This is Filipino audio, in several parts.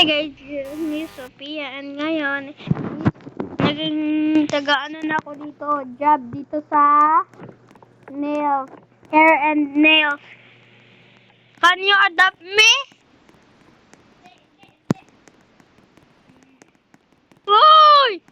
Hey guys, ni Sophia and ngayon naging taga-ano na ako dito, job dito sa nails, hair and nails. Can you adopt me? Uy!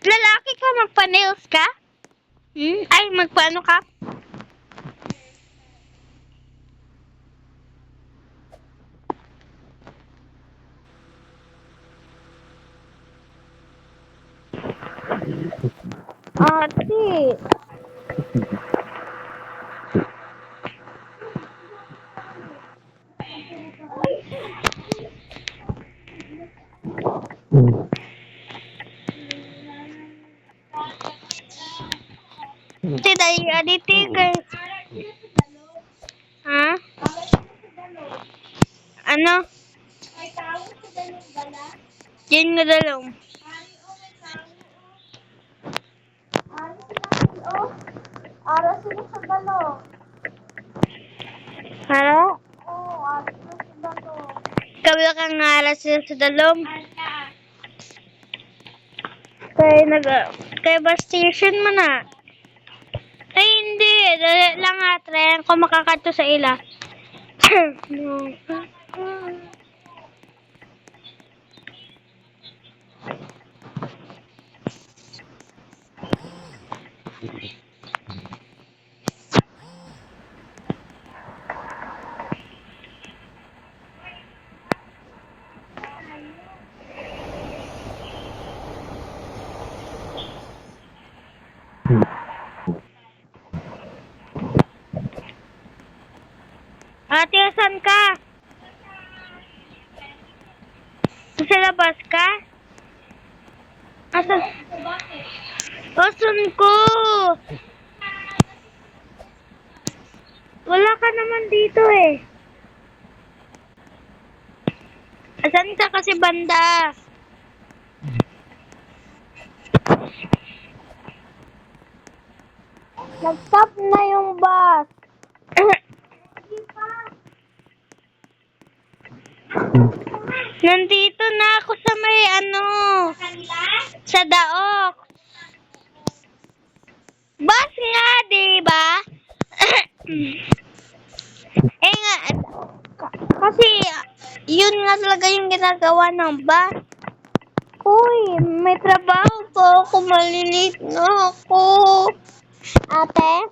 Lalaki ka, magpa-nails ka? Ay, magpaano ka? Ate. Dahil aditi kay... Ha? Ano? Diyan nga dalawang. Aras sila sa dalo. Halo? Oo, aras sila sa dalo. Kabila kang ngalas sa dalom. Kaya ba station mo na? Ay, hindi. Dali lang nga. Tryan ko makakato sa ila. Ate, asan ka? Sa labas ka? Asan? Asan ko? Wala ka naman dito eh. Asan ka kasi banda? Nag-stop na yung bus. Nandito na ako sa may sa Daok. Bus nga, diba? Eh nga, kasi yun nga talaga yung ginagawa ng bus. Uy, may trabaho po ako, malilit na ako. Ate?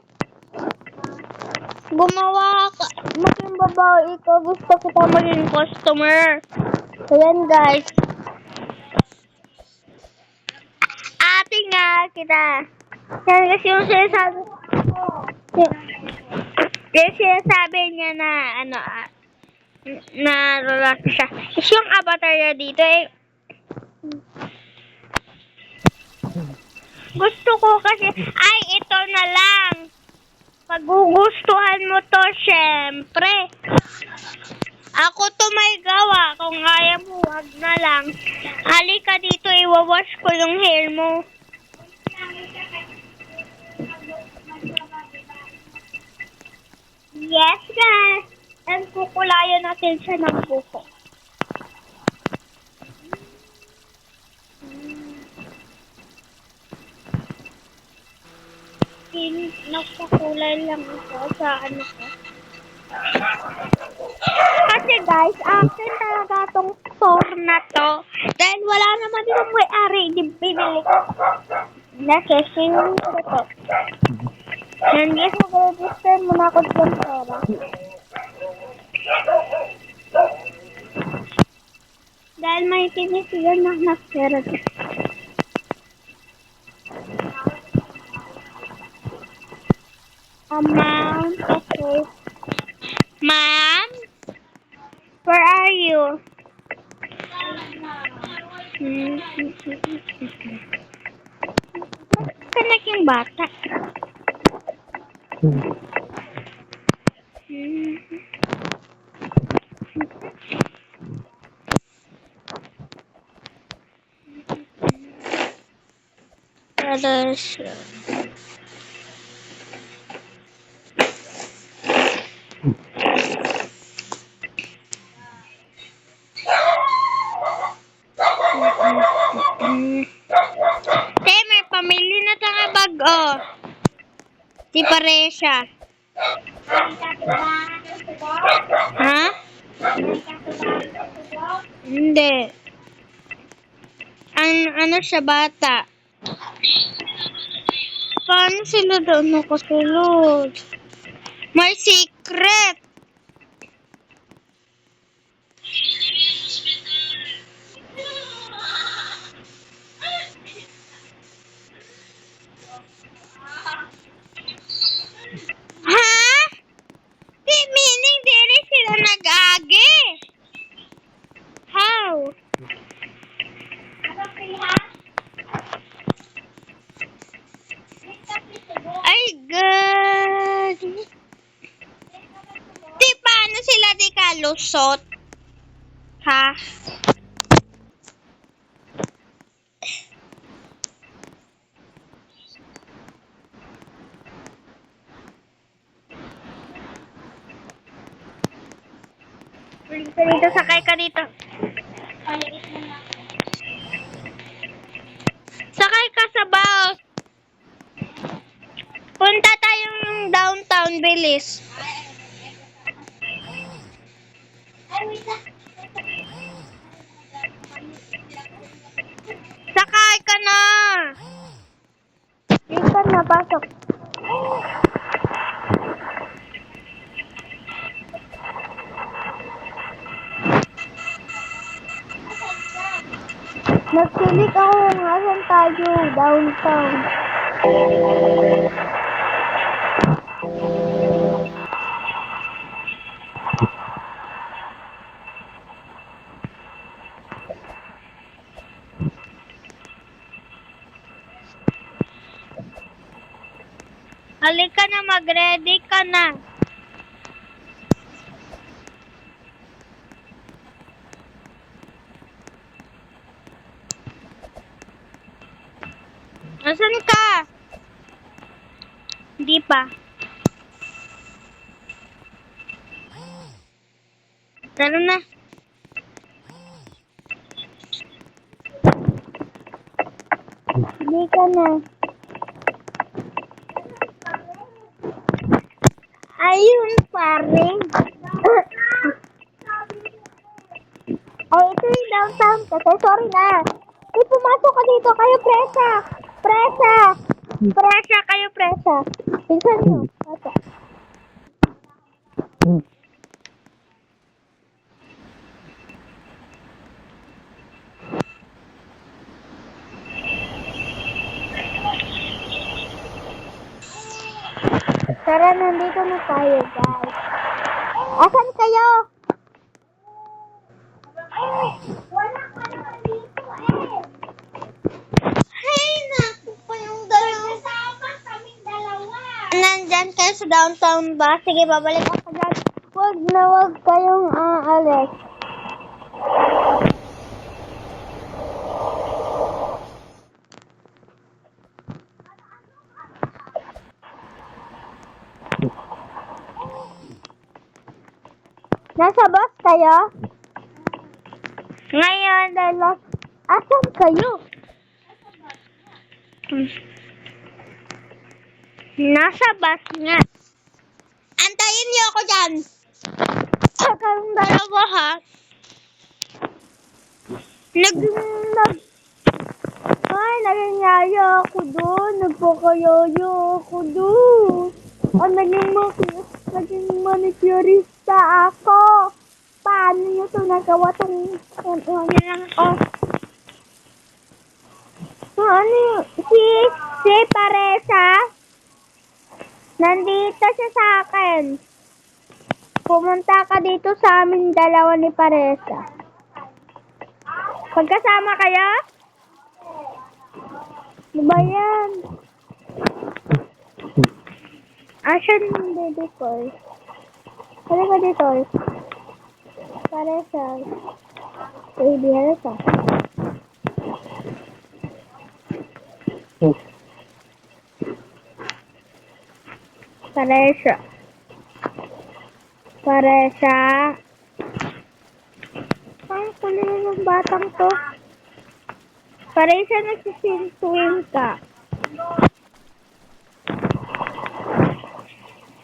Gumawa ka, maging babae ka, gusto ko pa maging customer. Ayan guys. Ate nga kita. Yan kasi yung sinasabi, yung sinasabi niya na na lalaki siya. Is yung avatar niya dito eh. Gusto ko kasi, ay ito na lang. Magugustuhan mo to, syempre. Ako to may gawa. Kung kaya mo, wag na lang. Halika dito, iwawash ko yung hair mo. Yes, guys. And kukulayan natin siya ng buko. Nagpakulay lang ako sa ko. Kasi guys, akin talaga tong store na to. Dahil wala naman yung may-ari, binili ko. Nasesing ko to. Yan guys, mag-register muna ako dyan pera. Dahil may tinisigan na nakpera dyan. Amount, okay. Ma'am? Where are you? Bakit ka naging bata? Si Paresha. Ha? Hindi. Ano siya, bata? Paano sila doon nakasulod? May secret! Ha? Di meaning dili sila nag-agi. How? Ay, God. Di paano sila di kalusot? Ha? Dito, sakay ka dito. Sakay ka sa bus. Punta tayong downtown, bilis. Sakay ka na. Dito na, pasok. Nagsilik ako kung asan tayo, downtown. Halika na, mag-ready ka na. Asan ka? Hindi pa. Tara na. Hindi ka na. Ayun, paring. Ay, ito yung downtown kasi. Sorry na. Ay, pumasok ka dito. Kayo, presa. Presa. Presa kayo, presa. Tingnan nyo. Ito. Tara, nandito na tayo, guys. Asan kayo? Wala ka naman dito, Ay, naku pa yung dalawa. Kasama kaming dalawa. Nandyan kayo sa downtown ba? Sige, babalik ako dyan. Wag na wag kayong aalis. Nasa bus kayo? Ngayon, Asan kayo? nasa bus nga. Antayin niyo ako dyan. Kayong dalawa, ha? Nagingaya ako doon. Nagpakayoyo ako doon. Naging manicurista ako. Paano nyo ito nagawa itong Yan lang ako. ano yun? Si Paresa? Nandito siya sa akin. Pumunta ka dito sa amin dalawa ni Paresa. Pagkasama kayo? Ano ba yan? Asan? Baby toy. Ano ba dito? Paresa. Baby, Paresa. Paresa. Paresa. Ay, kunin yung batang to. Paresa, nagsisintuin ka.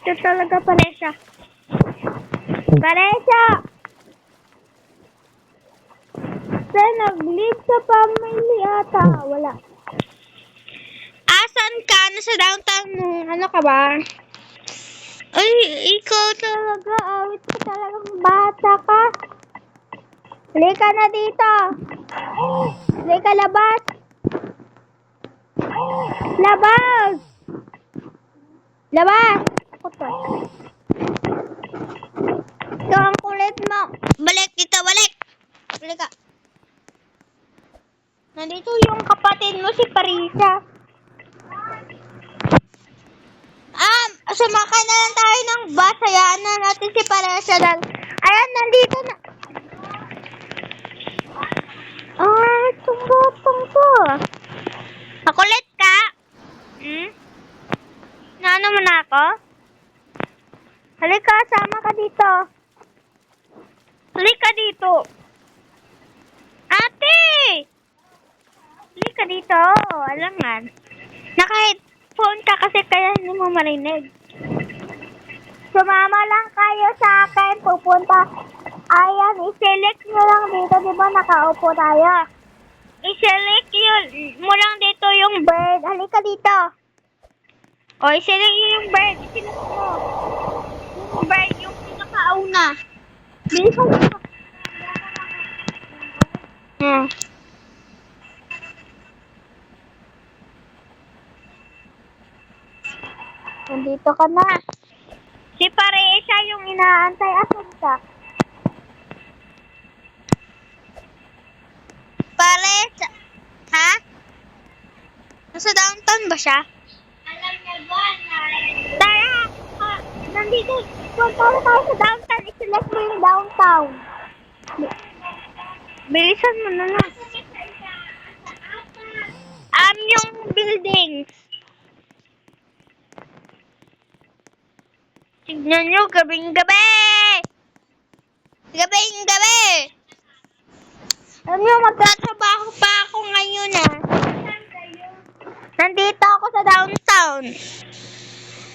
Ito talaga Paresya. Paresya! Saan nag-leave sa family ata? Wala. Asan ka? Nasa downtown mo. Ano ka ba? Ay, ikaw talaga. Awit ka talagang bata ka. Halika na dito. Halika, labas. Labas! Labas! Ako to. Ito ang kulit mo. Balik dito, balik. Halika. Nandito yung kapatid mo si Parisa. Sumakay na lang tayo ng bus. Hayaan na natin si Parisa dahil... Ayan, nandito na. Itong botong to. Makulit ka? Naano mo na ako? Halika, sama ka dito. Halika dito. Ate! Halika dito. Alangan. Naka-headphone ka kasi kaya hindi mo marinig. Sumama lang kayo sa akin. Pupunta. Ayan, i-select nyo lang dito. Diba nakaupo tayo? I-select mo lang dito yung bird. Halika dito. O, i-select nyo yung bird. I-select mo. Yung bird, yung pinakauna. Bilisan mo. Nandito ka na. Si Paresya yung inaantay. Asan ka? Paresya. Ha? Nasa downtown ba siya? Alam niya ba na... Tara! Nandito. Punta tayo sa downtown. I-select mo yung downtown. Bilisan mo na lang. Yung buildings. Tignan nyo, gabing-gabi! Gabing-gabi! Alam nyo, magtatrabaho pa ako ngayon Nandito ako sa downtown.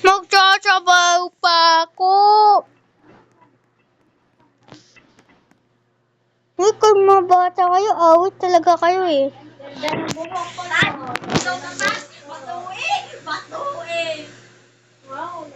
Magtatrabaho pa ako. Uy, kung mga bata kayo, awit talaga kayo Batuin! Wow!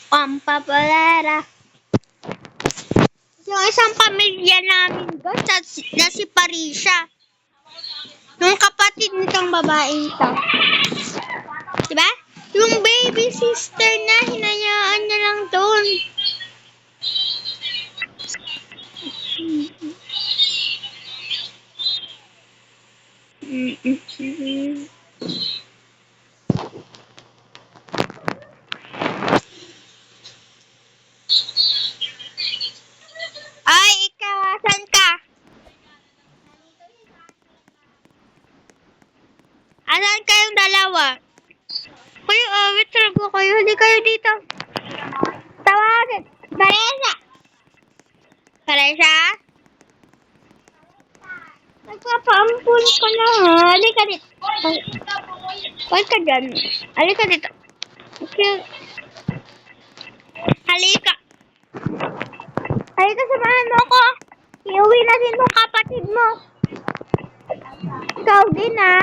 Pampapalera. Yung isang pamilya namin guys, na si Parisha. Yung kapatid nitong babaeng to. Diba? Yung baby sister na hinayaan niya lang doon. Ay, ikaw, asan ka? Asan kayong dalawa? Kuya, awit talaga kayo. Hindi kayo dito. Tawagin. Paresya! Paresya? Nagpapampun ko na ha. Halika dito. Huwag ka dyan. Halika dito. Okay. Halika. Halika, samahan mo ako. Iuwi na din ng kapatid mo. Ikaw din ha.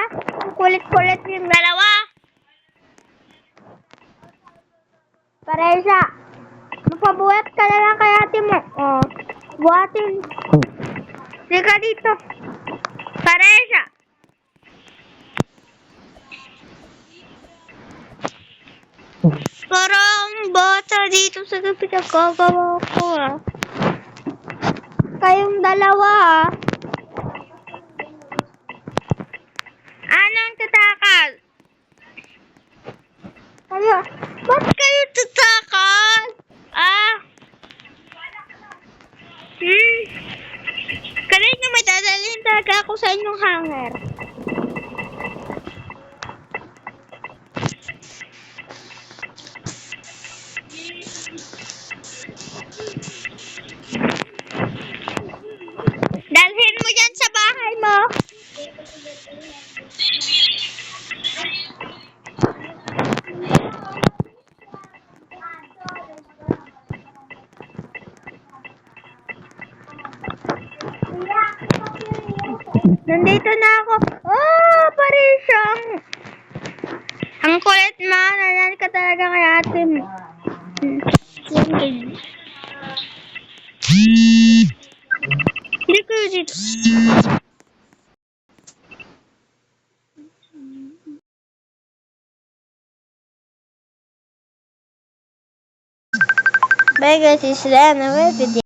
Kulit-kulit yung dalawa. Paresya. Mapabuhat ka na lang kay ate mo. Oh. Buhatin. Halika dito. Paresya. Parang bata dito sa pinagkagawa ko Kayong dalawa Kaya, ba't kayo tatakas? Kanina may dadalhin talaga ako sa inyong hanger. Dalhin mo yan sa bahay mo. Nandito na ako. Oh, pare siyang. Ang kulit mo. Nanyan ka talaga kay ate mo. Hindi ko dito. Bye guys, it's Lana with video.